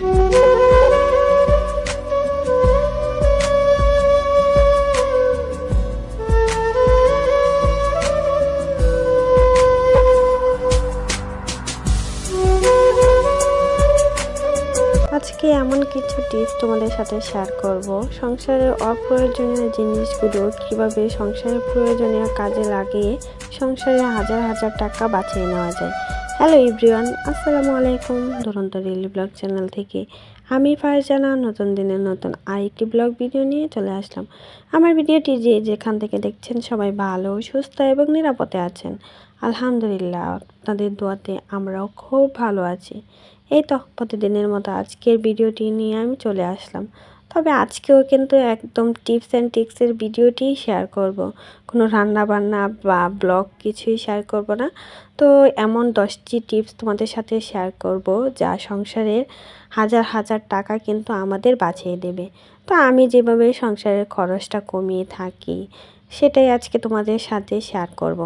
আজকে এমন কিছু টিপস তোমাদের সাথে শেয়ার করব সংসারের অপ্রয়োজনীয় জিনিসগুলো কিভাবে সংসারের প্রয়োজনীয় কাজে লাগিয়ে সংসারে হাজার হাজার টাকা বাঁচিয়ে নেওয়া যায়। হ্যালো এভরিওয়ান, আসসালামু আলাইকুম। দুরন্ত ডেইলি ব্লগ চ্যানেল থেকে আমি ফারজানা নতুন দিনের নতুন আরেকটি ব্লগ ভিডিও নিয়ে চলে আসলাম। আমার ভিডিওটি যেখান থেকে দেখছেন সবাই ভালো, সুস্থ এবং নিরাপদে আছেন। আলহামদুলিল্লাহ, আপনাদের দোয়াতে আমরাও খুব ভালো আছি। এই তো প্রতিদিনের মতো আজকের ভিডিওটি নিয়ে আমি চলে আসলাম। তবে আজকেও কিন্তু একদম টিপস অ্যান্ড ট্রিক্সের ভিডিওটি শেয়ার করব। কোনো রান্না বান্না বা ব্লগ কিছুই শেয়ার করব না। তো এমন 10টি টিপস তোমাদের সাথে শেয়ার করব যা সংসারের হাজার হাজার টাকা কিন্তু আমাদের বাঁচিয়ে দেবে। তো আমি যেভাবে সংসারের খরচটা কমিয়ে থাকি সেটাই আজকে তোমাদের সাথে শেয়ার করব।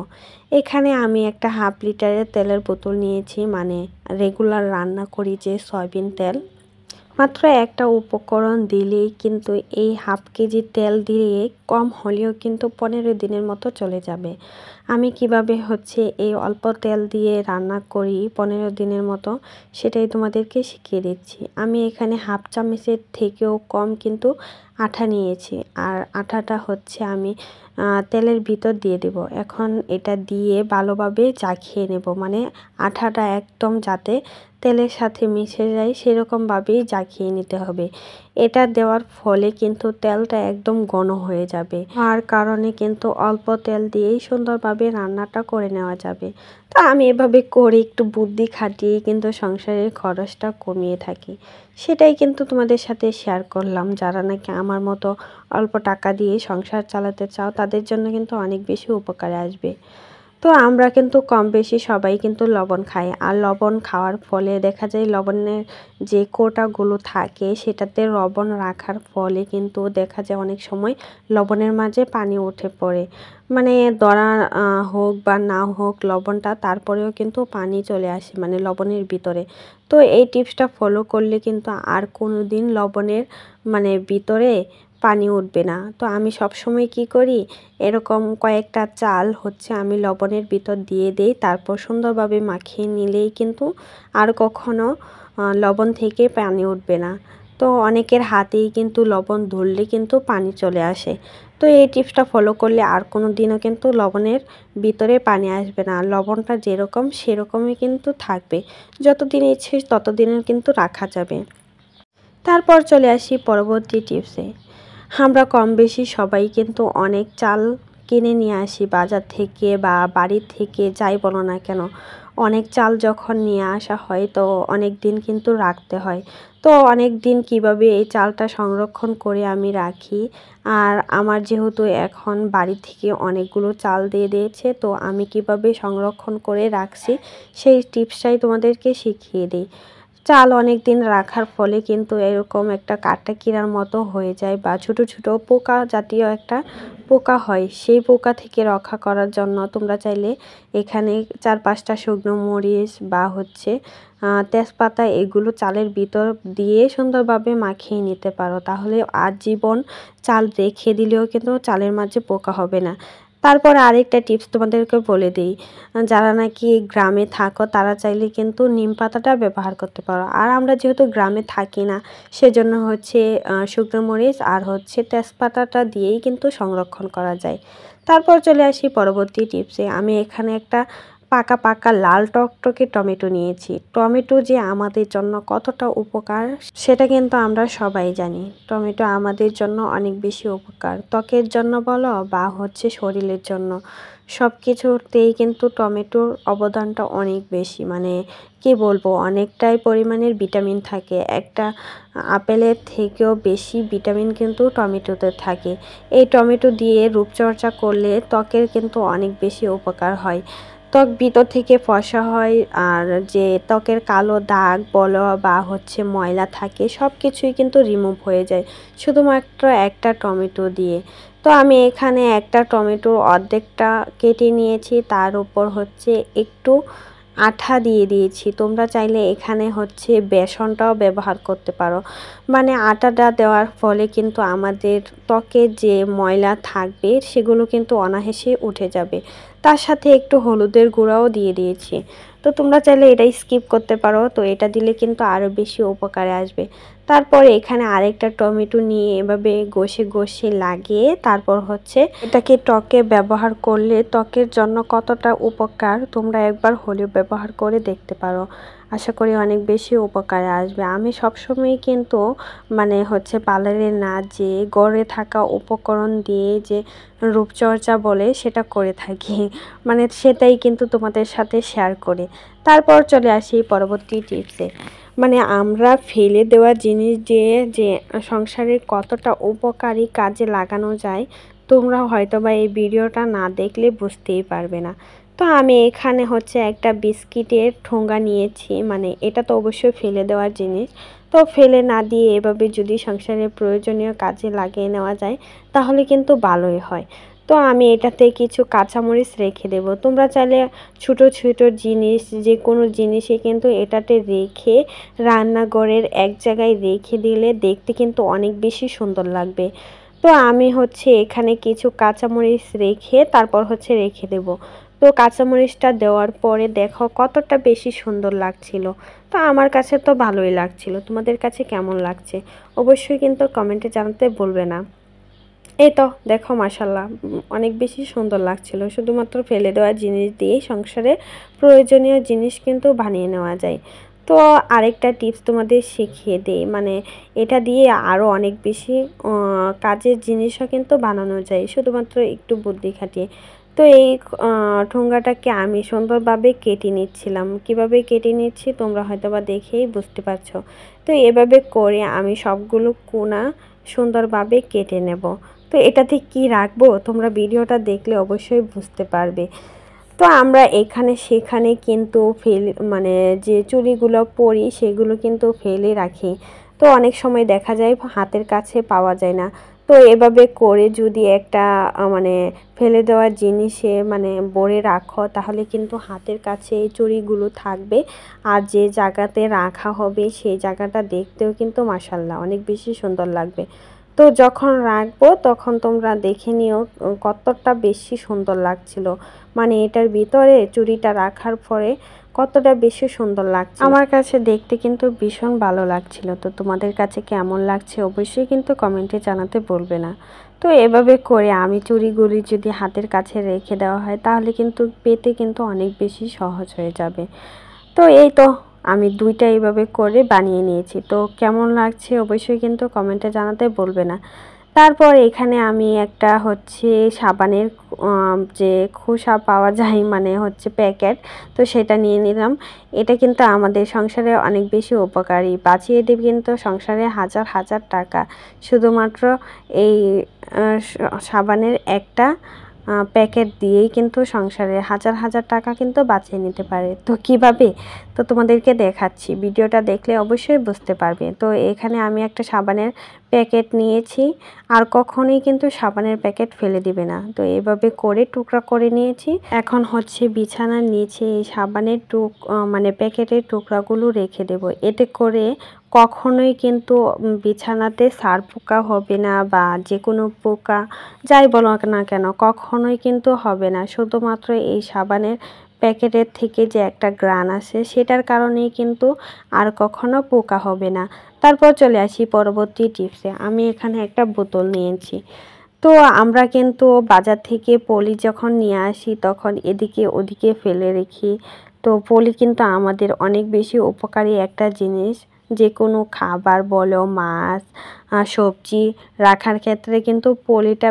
এখানে আমি একটা হাফ লিটারের তেলের বোতল নিয়েছি, মানে রেগুলার রান্না করি যে সয়াবিন তেল। মাত্র একটা উপকরণ দিলেই কিন্তু এই হাফ কেজি তেল দিয়ে কম হলেও কিন্তু 15 দিনের মতো চলে যাবে। আমি কিভাবে এই অল্প তেল দিয়ে রান্না করি 15 দিনের মতো সেটাই তোমাদেরকে শিখিয়ে দিচ্ছি। আমি এখানে হাফ চামচের থেকেও কম কিন্তু আটা নিয়েছি, আর আটাটা আমি তেলের ভিতর দিয়ে দেব। এখন এটা দিয়ে ভালোভাবে চাখিয়ে নেব, মানে আটাটা একদম যাতে তেলের সাথে মিশে যায় সেরকমভাবেই চাখিয়ে নিতে হবে। এটা দেওয়ার ফলে কিন্তু তেলটা একদম ঘন হয়ে যাবে, আর কারণে কিন্তু অল্প তেল দিয়েই সুন্দরভাবে রান্নাটা করে নেওয়া যাবে। তো আমি এভাবে করে একটু বুদ্ধি খাটিয়ে কিন্তু সংসারের খরচটা কমিয়ে থাকি। সেটাই কিন্তু তোমাদের সাথে শেয়ার করলাম। যারা নাকি আমার মতো অল্প টাকা দিয়ে সংসার চালাতে চাও তাদের জন্য কিন্তু অনেক বেশি উপকারে আসবে। তো আমরা কিন্তু কম বেশি সবাই কিন্তু লবণ খাই, আর লবণ খাওয়ার ফলে দেখা যায় লবণের যে কোটাগুলো থাকে সেটাতে লবণ রাখার ফলে কিন্তু দেখা যায় অনেক সময় লবণের মাঝে পানি উঠে পড়ে, মানে দরা হোক বা না হোক লবণটা, তারপরেও কিন্তু পানি চলে আসে মানে লবণের ভিতরে। তো এই টিপসটা ফলো করলে কিন্তু আর কোনো দিন লবণের ভিতরে পানি উঠবে না। তো আমি সবসময় কি করি, এরকম কয়েকটা চাল আমি লবণের ভিতর দিয়ে দেই, তারপর সুন্দরভাবে মাখিয়ে নিলেই কিন্তু আর কখনো লবণ থেকে পানি উঠবে না। তো অনেকের হাতেই কিন্তু লবণ ধরলে কিন্তু পানি চলে আসে। তো এই টিপসটা ফলো করলে আর কোনো দিনও কিন্তু লবণের ভিতরে পানি আসবে না। লবণটা যেরকম সেরকমই কিন্তু থাকবে, যতদিন ইচ্ছে ততদিনের কিন্তু রাখা যাবে। তারপর চলে আসি পরবর্তী টিপসে। আমরা কম বেশি সবাই কিন্তু অনেক চাল কিনে নিয়ে আসি বাজার থেকে বা বাড়ির থেকে, যাই বলো না কেন। অনেক চাল যখন নিয়ে আসা হয় তো অনেক দিন কিন্তু রাখতে হয়। তো অনেক দিন কিভাবে এই চালটা সংরক্ষণ করে আমি রাখি, আর আমার যেহেতু এখন বাড়ি থেকে অনেকগুলো চাল দিয়ে দিয়েছে, তো আমি কিভাবে সংরক্ষণ করে রাখছি সেই টিপসটাই তোমাদেরকে শিখিয়ে দিই। চাল অনেক দিন রাখার ফলে কিন্তু এরকম একটা কাটা কিরার মতো হয়ে যায়, বা ছোট ছোট পোকা জাতীয় একটা পোকা হয়। সেই পোকা থেকে রক্ষা করার জন্য তোমরা চাইলে এখানে 4-5টা শুকনো মরিচ বা তেজপাতা এগুলো চালের ভিতর দিয়ে সুন্দরভাবে মাখিয়ে নিতে পারো, তাহলে আজীবন চাল রেখে দিলেও কিন্তু চালের মাঝে পোকা হবে না। তারপর আরেকটা টিপস তোমাদেরকে বলে দিই, যারা নাকি গ্রামে থাকো তারা চাইলে কিন্তু নিম পাতাটা ব্যবহার করতে পারো। আর আমরা যেহেতু গ্রামে থাকি না সেজন্য শুকনো মরিচ আর তেজপাতাটা দিয়েই কিন্তু সংরক্ষণ করা যায়। তারপর চলে আসি পরবর্তী টিপসে। আমি এখানে একটা পাকা পাকা লাল টকটকে টমেটো নিয়েছি। টমেটো যে আমাদের জন্য কতটা উপকার সেটা কিন্তু আমরা সবাই জানি। টমেটো আমাদের জন্য অনেক বেশি উপকার, ত্বকের জন্য বলো বা শরীরের জন্য, সব কিছুতেই কিন্তু টমেটোর অবদানটা অনেক বেশি, মানে কি বলবো, অনেকটাই পরিমাণের ভিটামিন থাকে। একটা আপেলের থেকেও বেশি ভিটামিন কিন্তু টমেটোতে থাকে। এই টমেটো দিয়ে রূপচর্চা করলে ত্বকের কিন্তু অনেক বেশি উপকার হয়। ত্বক ভিতর থেকে ফর্সা হয়, আর যে ত্বকের কালো দাগ বলো বা ময়লা থাকে সব কিছুই কিন্তু রিমুভ হয়ে যায় শুধুমাত্র একটা টমেটো দিয়ে। তো আমি এখানে একটা টমেটোর অর্ধেকটা কেটে নিয়েছি, তার উপর একটু আঠা দিয়ে দিয়েছি। তোমরা চাইলে এখানে হচ্ছে বেসনটাও ব্যবহার করতে পারো। মানে আটাটা দেওয়ার ফলে কিন্তু আমাদের ত্বকে যে ময়লা থাকবে সেগুলো কিন্তু অনায়াসে উঠে যাবে। তার সাথে একটু হলুদের গুঁড়াও দিয়ে দিয়েছি। তো তোমরা চাইলে এটাই স্কিপ করতে পারো, তো এটা দিলে কিন্তু আরও বেশি উপকারে আসবে। তারপরে এখানে আরেকটা টমেটো নিয়ে এভাবে ঘষে লাগিয়ে তারপর হচ্ছে এটাকে ত্বকে ব্যবহার করলে ত্বকের জন্য কতটা উপকার তোমরা একবার হলেও ব্যবহার করে দেখতে পারো। আশা করি অনেক বেশি উপকারে আসবে। আমি সবসময় কিন্তু মানে হচ্ছে পার্লারে না যেয়ে ঘরে থাকা উপকরণ দিয়ে যে রূপচর্চা বলে সেটা করে থাকি, মানে সেটাই কিন্তু তোমাদের সাথে শেয়ার করি। তারপর চলে আসি পরবর্তী টিপসে। মানে আমরা ফেলে দেওয়া জিনিস দিয়ে যে সংসারে কতটা উপকারী কাজে লাগানো যায় তোমরা হয়তোবা এই ভিডিওটা না দেখলে বুঝতেই পারবে না। তো আমি এখানে হচ্ছে একটা বিস্কিটের ঠোঙ্গা নিয়েছি, মানে এটা তো অবশ্যই ফেলে দেওয়ার জিনিস। তো ফেলে না দিয়ে এভাবে যদি সংসারের প্রয়োজনীয় কাজে লাগিয়ে নেওয়া যায় তাহলে কিন্তু ভালোই হয়। তো আমি এটাতে কিছু কাঁচামরিচ রেখে দেব। তোমরা চাইলে ছোট ছোট জিনিস যে কোনো জিনিসই কিন্তু এটাতে রেখে রান্নাঘরের এক জায়গায় রেখে দিলে দেখতে কিন্তু অনেক বেশি সুন্দর লাগবে। তো আমি হচ্ছে এখানে কিছু কাঁচামরিচ রেখে তারপর হচ্ছে রেখে দেব। তো কাঁচামরিচটা দেওয়ার পরে দেখো কতটা বেশি সুন্দর লাগছিল। তো আমার কাছে তো ভালোই লাগছিল, তোমাদের কাছে কেমন লাগছে অবশ্যই কিন্তু কমেন্টে জানাতে ভুলবে না। এই তো দেখো মাশাল্লাহ অনেক বেশি সুন্দর লাগছিল। শুধুমাত্র ফেলে দেওয়া জিনিস দিয়েই সংসারে প্রয়োজনীয় জিনিস কিন্তু বানিয়ে নেওয়া যায়। তো আরেকটা টিপস তোমাদের শিখিয়ে দেই, মানে এটা দিয়ে আরও অনেক বেশি কাজের জিনিসও কিন্তু বানানো যায় শুধুমাত্র একটু বুদ্ধি খাটিয়ে। তো এই ঠোঙ্গাটাকে আমি সুন্দরভাবে কেটে নিচ্ছিলাম। কিভাবে কেটে নিচ্ছি তোমরা হয়তোবা দেখেই বুঝতে পারছো। তো এভাবে করে আমি সবগুলো কোনা সুন্দরভাবে কেটে নেব। তো এটাতে কি রাখবো তোমরা ভিডিওটা দেখলে অবশ্যই বুঝতে পারবে। তো আমরা এখানে সেখানে কিন্তু মানে যে চুড়িগুলো পরি সেগুলো কিন্তু ফেলে রাখি। তো অনেক সময় দেখা যায় হাতের কাছে পাওয়া যায় না। তো এভাবে করে যদি একটা মানে ফেলে দেওয়ার জিনিসে মানে ভরে রাখো তাহলে কিন্তু হাতের কাছে এই চুড়িগুলো থাকবে। আর যে জায়গাতে রাখা হবে সেই জায়গাটা দেখতেও কিন্তু মাশাআল্লাহ অনেক বেশি সুন্দর লাগবে। তো যখন রাখবো তখন তোমরা দেখে নিও কতটা বেশি সুন্দর লাগছিল। মানে এটার ভিতরে চুড়িটা রাখার পরে কতটা বেশি সুন্দর লাগছে। আমার কাছে দেখতে কিন্তু ভীষণ ভালো লাগছিল। তো তোমাদের কাছে কেমন লাগছে অবশ্যই কিন্তু কমেন্টে জানাতে বলবে না। তো এভাবে করে আমি চুড়িগুলি যদি হাতের কাছে রেখে দেওয়া হয় তাহলে কিন্তু পেতে কিন্তু অনেক বেশি সহজ হয়ে যাবে। তো এই তো আমি দুইটা এইভাবে করে বানিয়ে নিয়েছি। তো কেমন লাগছে অবশ্যই কিন্তু কমেন্টে জানাতে বলবে না। তারপর এখানে আমি একটা হচ্ছে সাবানের যে খোসা পাওয়া যায় মানে হচ্ছে প্যাকেট, তো সেটা নিয়ে নিলাম। এটা কিন্তু আমাদের সংসারে অনেক বেশি উপকারী, বাঁচিয়ে দেবে কিন্তু সংসারে হাজার হাজার টাকা শুধুমাত্র এই সাবানের একটা প্যাকেট দিয়েই কিন্তু সংসারে হাজার হাজার টাকা কিন্তু বাঁচিয়ে নিতে পারে। তো কিভাবে তো তোমাদেরকে দেখাচ্ছি, ভিডিওটা দেখলে অবশ্যই বুঝতে পারবে। তো এখানে আমি একটা সাবানের প্যাকেট নিয়েছি, আর কখনোই কিন্তু সাবানের প্যাকেট ফেলে দিবে না। তো এভাবে করে টুকরা করে নিয়েছি। এখন হচ্ছে বিছানার নিচে এই সাবানের মানে প্যাকেটের টুকরাগুলো রেখে দেব। এতে করে কখনোই কিন্তু বিছানাতে সার পোকা হবে না বা যে কোনো পোকা যাই বলো না কেন কখনোই কিন্তু হবে না। শুধুমাত্র এই সাবানের প্যাকেটের থেকে যে একটা ঘ্রাণ আসে সেটার কারণেই কিন্তু আর কখনো পোকা হবে না। তারপর চলে আসি পরবর্তী টিপসে। আমি এখানে একটা বোতল নিয়েছি। তো আমরা কিন্তু বাজার থেকে পলি যখন নিয়ে আসি তখন এদিকে ওদিকে ফেলে রেখি। তো পলি কিন্তু আমাদের অনেক বেশি উপকারী একটা জিনিস। যে কোনো খাবার বলো মাছ সবজি রাখার ক্ষেত্রে কিন্তু পলিটা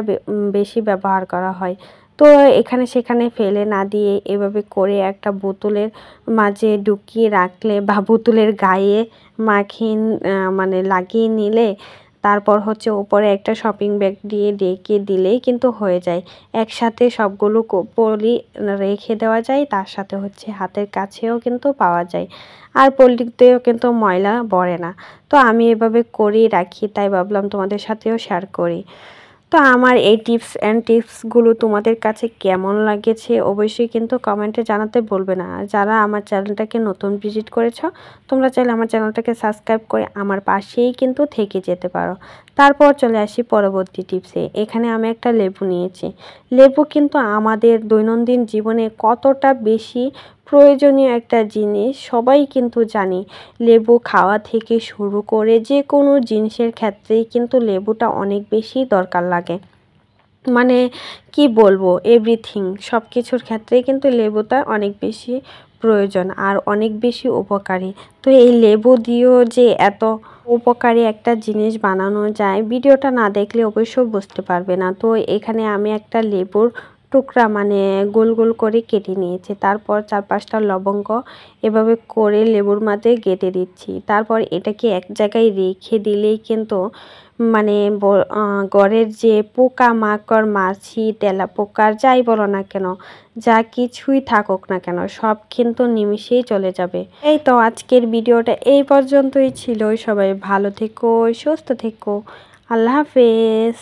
বেশি ব্যবহার করা হয়। তো এখানে সেখানে ফেলে না দিয়ে এভাবে করে একটা বোতলের মাঝে ঢুকিয়ে রাখলে বা বোতলের গায়ে মাখিয়ে মানে লাগিয়ে নিলে তারপর হচ্ছে উপরে একটা শপিং ব্যাগ দিয়ে ঢেকে দিলেই কিন্তু হয়ে যায়। একসাথে সবগুলো পলি রেখে দেওয়া যায়, তার সাথে হচ্ছে হাতের কাছেও কিন্তু পাওয়া যায়। আর পলিতেও কিন্তু ময়লা পড়ে না। তো আমি এভাবে করেই রাখি, তাই ভাবলাম তোমাদের সাথেও শেয়ার করি। তো আমার এই টিপস অ্যান্ড টিপসগুলো তোমাদের কাছে কেমন লাগেছে অবশ্যই কিন্তু কমেন্টে জানাতে বলবে না। আর যারা আমার চ্যানেলটাকে নতুন ভিজিট করেছো তোমরা চাইলে আমার চ্যানেলটাকে সাবস্ক্রাইব করে আমার পাশেই কিন্তু থেকে যেতে পারো। তারপর চলে আসি পরবর্তী টিপসে। এখানে আমি একটা লেবু নিয়েছি। লেবু কিন্তু আমাদের দৈনন্দিন জীবনে কতটা বেশি প্রয়োজনীয় একটা জিনিস সবাই কিন্তু জানি। লেবু খাওয়া থেকে শুরু করে যে কোনো জিনিসের ক্ষেত্রেই কিন্তু লেবুটা অনেক বেশি দরকার লাগে। মানে কি বলবো, এভরিথিং সব কিছুর ক্ষেত্রেই কিন্তু লেবুটা অনেক বেশি প্রয়োজন আর অনেক বেশি উপকারী। তো এই লেবু দিয়েও যে এত উপকারী একটা জিনিস বানানো যায় ভিডিওটা না দেখলে অবশ্য বুঝতে পারবে না। তো এখানে আমি একটা লেবুর টুকরা মানে গোল গোল করে কেটে নিয়েছি। তারপর 4-5টা লবঙ্গ এভাবে করে লেবুর মাঝে গেঁথে দিচ্ছি। তারপর এটাকে এক জায়গায় রেখে দিলেই কিন্তু মানে ঘরের যে পোকা মাকড় মাছি তেলাপোকা যাই বলো না কেন, যা কিছুই থাকুক না কেন সব কিন্তু নিমিষেই চলে যাবে। এই তো আজকের ভিডিওটা এই পর্যন্তই ছিল। সবাই ভালো থেকো, সুস্থ থেকো, আল্লাহ হাফেজ।